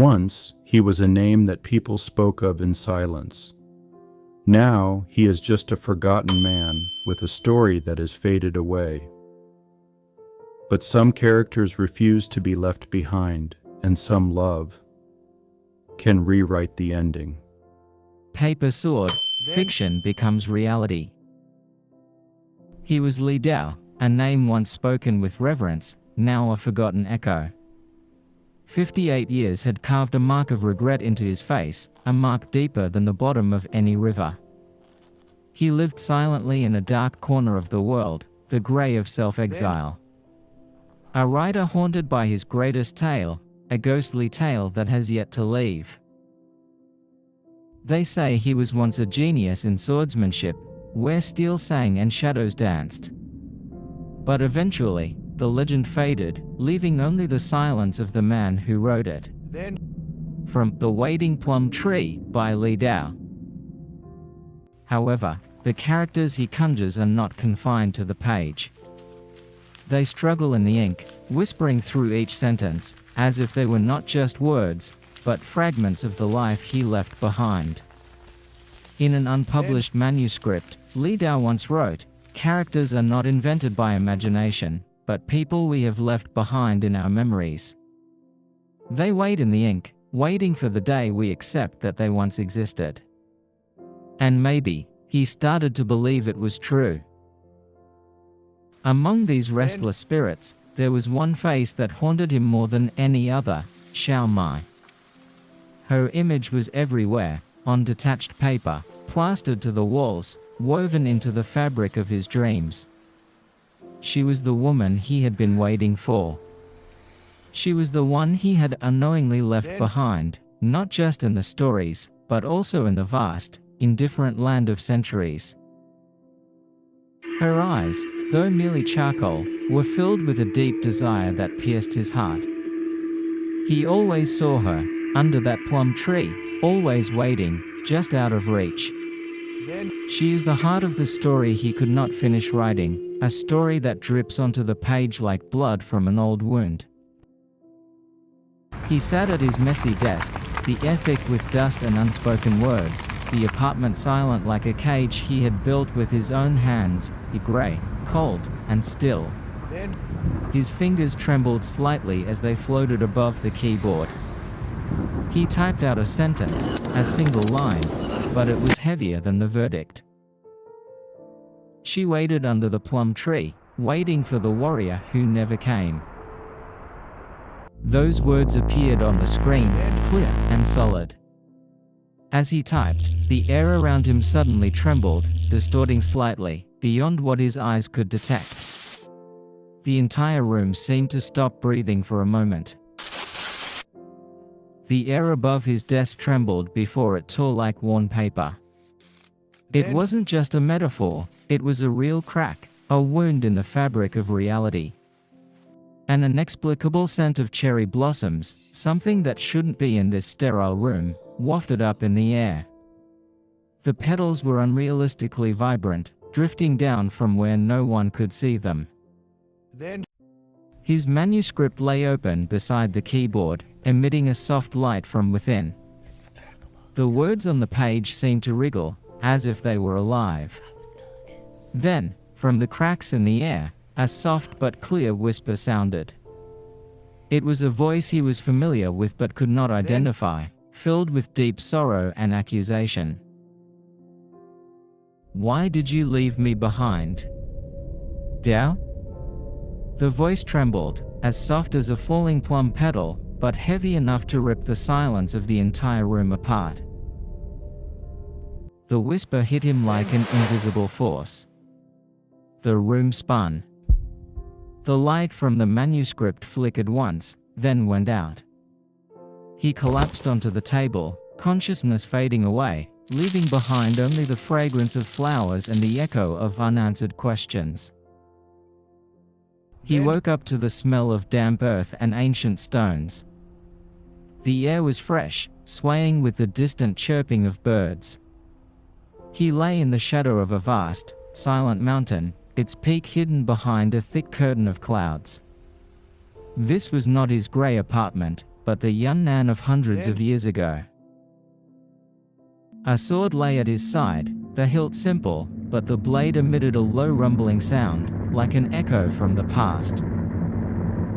Once, he was a name that people spoke of in silence. Now, he is just a forgotten man with a story that has faded away. But some characters refuse to be left behind, and some love can rewrite the ending. Paper Sword, fiction becomes reality. He was Li Tao, a name once spoken with reverence, now a forgotten echo. 58 years had carved a mark of regret into his face, a mark deeper than the bottom of any river. He lived silently in a dark corner of the world, the grey of self-exile. A writer haunted by his greatest tale, a ghostly tale that has yet to leave. They say he was once a genius in swordsmanship, where steel sang and shadows danced. But eventually, the legend faded, leaving only the silence of the man who wrote it. From The Waiting Plum Tree by Li Tao. However, the characters he conjures are not confined to the page. They struggle in the ink, whispering through each sentence, as if they were not just words, but fragments of the life he left behind. In an unpublished manuscript, Li Tao once wrote, "Characters are not invented by imagination, but people we have left behind in our memories. They wait in the ink, waiting for the day we accept that they once existed." And maybe, he started to believe it was true. Among these restless spirits, there was one face that haunted him more than any other, Xiao Mai. Her image was everywhere, on detached paper, plastered to the walls, woven into the fabric of his dreams. She was the woman he had been waiting for. She was the one he had unknowingly left behind, not just in the stories, but also in the vast, indifferent land of centuries. Her eyes, though merely charcoal, were filled with a deep desire that pierced his heart. He always saw her, under that plum tree, always waiting, just out of reach. She is the heart of the story he could not finish writing, a story that drips onto the page like blood from an old wound. He sat at his messy desk, the air thick with dust and unspoken words, the apartment silent like a cage he had built with his own hands, grey, cold, and still. His fingers trembled slightly as they floated above the keyboard. He typed out a sentence, a single line, but it was heavier than the verdict. She waited under the plum tree, waiting for the warrior who never came. Those words appeared on the screen, clear and solid. As he typed, the air around him suddenly trembled, distorting slightly, beyond what his eyes could detect. The entire room seemed to stop breathing for a moment. The air above his desk trembled before it tore like worn paper. It wasn't just a metaphor, it was a real crack, a wound in the fabric of reality. An inexplicable scent of cherry blossoms, something that shouldn't be in this sterile room, wafted up in the air. The petals were unrealistically vibrant, drifting down from where no one could see them. His manuscript lay open beside the keyboard, emitting a soft light from within. The words on the page seemed to wriggle, as if they were alive. Then, from the cracks in the air, a soft but clear whisper sounded. It was a voice he was familiar with but could not identify, filled with deep sorrow and accusation. "Why did you leave me behind? Tao?" The voice trembled, as soft as a falling plum petal, but heavy enough to rip the silence of the entire room apart. The whisper hit him like an invisible force. The room spun. The light from the manuscript flickered once, then went out. He collapsed onto the table, consciousness fading away, leaving behind only the fragrance of flowers and the echo of unanswered questions. He woke up to the smell of damp earth and ancient stones. The air was fresh, swaying with the distant chirping of birds. He lay in the shadow of a vast, silent mountain, its peak hidden behind a thick curtain of clouds. This was not his grey apartment, but the Yunnan of hundreds of years ago. A sword lay at his side, the hilt simple, but the blade emitted a low rumbling sound, like an echo from the past.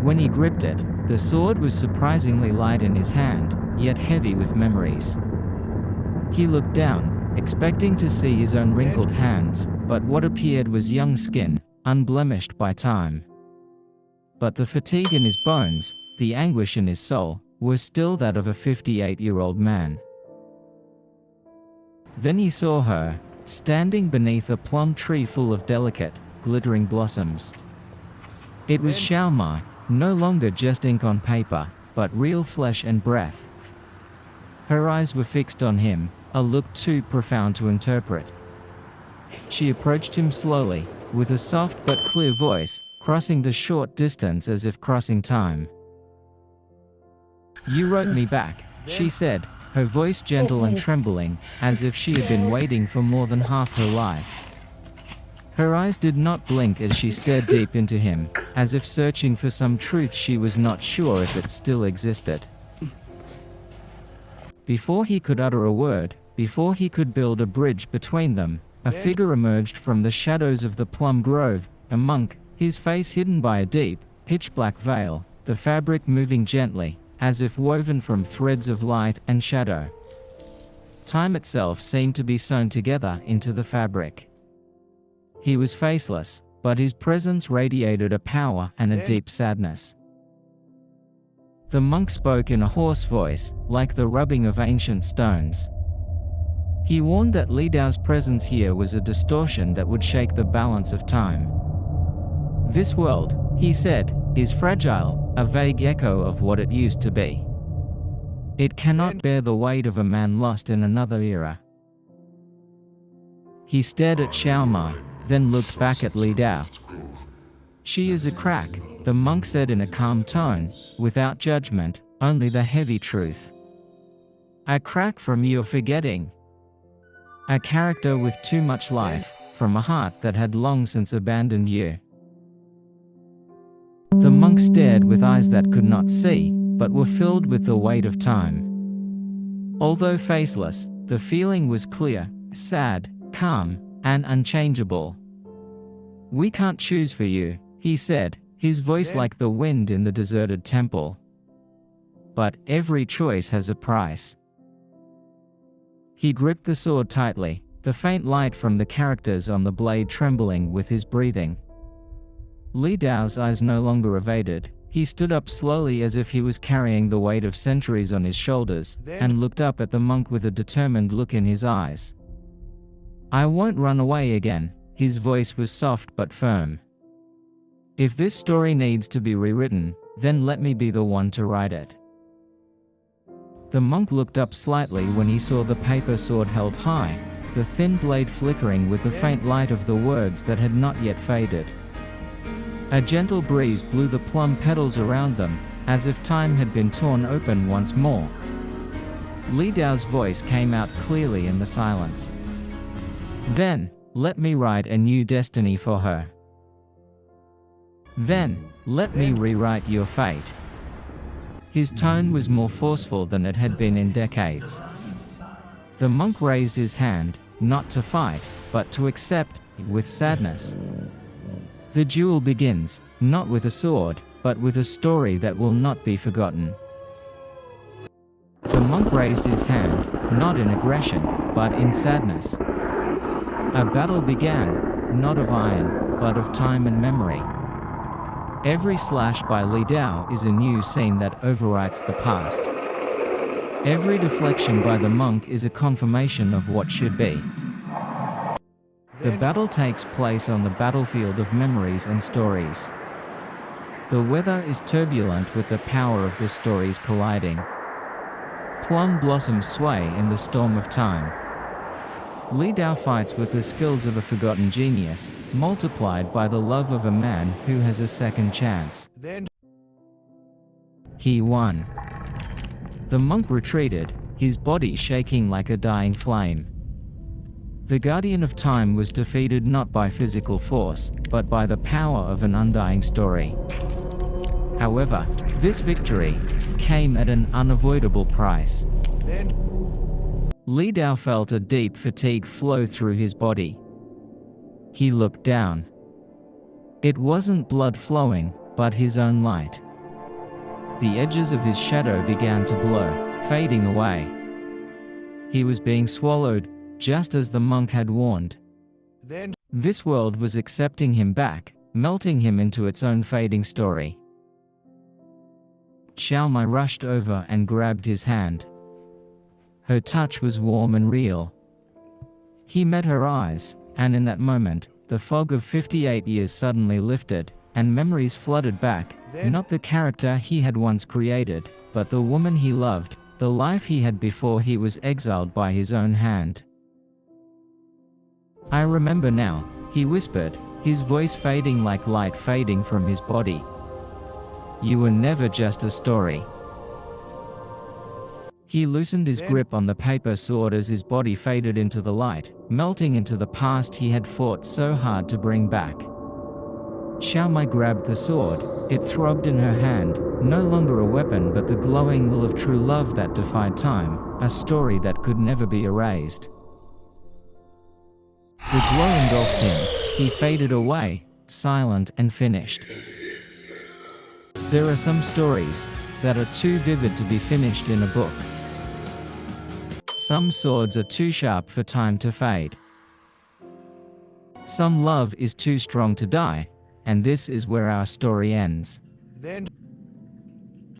When he gripped it, the sword was surprisingly light in his hand, yet heavy with memories. He looked down, expecting to see his own wrinkled hands, but what appeared was young skin, unblemished by time. But the fatigue in his bones, the anguish in his soul, was still that of a 58-year-old man. Then he saw her, standing beneath a plum tree full of delicate, glittering blossoms. It was Xiaoma, no longer just ink on paper, but real flesh and breath. Her eyes were fixed on him, a look too profound to interpret. She approached him slowly, with a soft but clear voice, crossing the short distance as if crossing time. "You wrote me back," she said, her voice gentle and trembling, as if she had been waiting for more than half her life. Her eyes did not blink as she stared deep into him, as if searching for some truth she was not sure if it still existed. Before he could utter a word, before he could build a bridge between them, a figure emerged from the shadows of the plum grove, a monk, his face hidden by a deep, pitch-black veil, the fabric moving gently, as if woven from threads of light and shadow. Time itself seemed to be sewn together into the fabric. He was faceless, but his presence radiated a power and a deep sadness. The monk spoke in a hoarse voice, like the rubbing of ancient stones. He warned that Li Tao's presence here was a distortion that would shake the balance of time. "This world," he said, "is fragile, a vague echo of what it used to be. It cannot bear the weight of a man lost in another era." He stared at Xiaoma, then looked back at Li Tao. "She is a crack," the monk said in a calm tone, without judgment, only the heavy truth. "A crack from your forgetting. A character with too much life, from a heart that had long since abandoned you." The monk stared with eyes that could not see, but were filled with the weight of time. Although faceless, the feeling was clear, sad, calm, and unchangeable. "We can't choose for you," he said, his voice like the wind in the deserted temple. "But every choice has a price." He gripped the sword tightly, the faint light from the characters on the blade trembling with his breathing. Li Tao's eyes no longer evaded. He stood up slowly as if he was carrying the weight of centuries on his shoulders, and looked up at the monk with a determined look in his eyes. "I won't run away again," his voice was soft but firm. "If this story needs to be rewritten, then let me be the one to write it." The monk looked up slightly when he saw the paper sword held high, the thin blade flickering with the faint light of the words that had not yet faded. A gentle breeze blew the plum petals around them, as if time had been torn open once more. Li Tao's voice came out clearly in the silence. "Then, let me write a new destiny for her. Then, let me rewrite your fate." His tone was more forceful than it had been in decades. The monk raised his hand, not to fight, but to accept, with sadness. "The duel begins, not with a sword, but with a story that will not be forgotten." The monk raised his hand, not in aggression, but in sadness. A battle began, not of iron, but of time and memory. Every slash by Li Tao is a new scene that overwrites the past. Every deflection by the monk is a confirmation of what should be. The battle takes place on the battlefield of memories and stories. The weather is turbulent with the power of the stories colliding. Plum blossoms sway in the storm of time. Li Tao fights with the skills of a forgotten genius, multiplied by the love of a man who has a second chance. He won. The monk retreated, his body shaking like a dying flame. The guardian of time was defeated not by physical force, but by the power of an undying story. However, this victory came at an unavoidable price. Li Tao felt a deep fatigue flow through his body. He looked down. It wasn't blood flowing, but his own light. The edges of his shadow began to blur, fading away. He was being swallowed, just as the monk had warned. This world was accepting him back, melting him into its own fading story. Xiaomai rushed over and grabbed his hand. Her touch was warm and real. He met her eyes, and in that moment, the fog of 58 years suddenly lifted, and memories flooded back, not the character he had once created, but the woman he loved, the life he had before he was exiled by his own hand. "I remember now," he whispered, his voice fading like light fading from his body. "You were never just a story." He loosened his grip on the paper sword as his body faded into the light, melting into the past he had fought so hard to bring back. Xiaomai grabbed the sword. It throbbed in her hand, no longer a weapon but the glowing will of true love that defied time, a story that could never be erased. The glow engulfed him. He faded away, silent and finished. There are some stories that are too vivid to be finished in a book. Some swords are too sharp for time to fade. Some love is too strong to die, and this is where our story ends.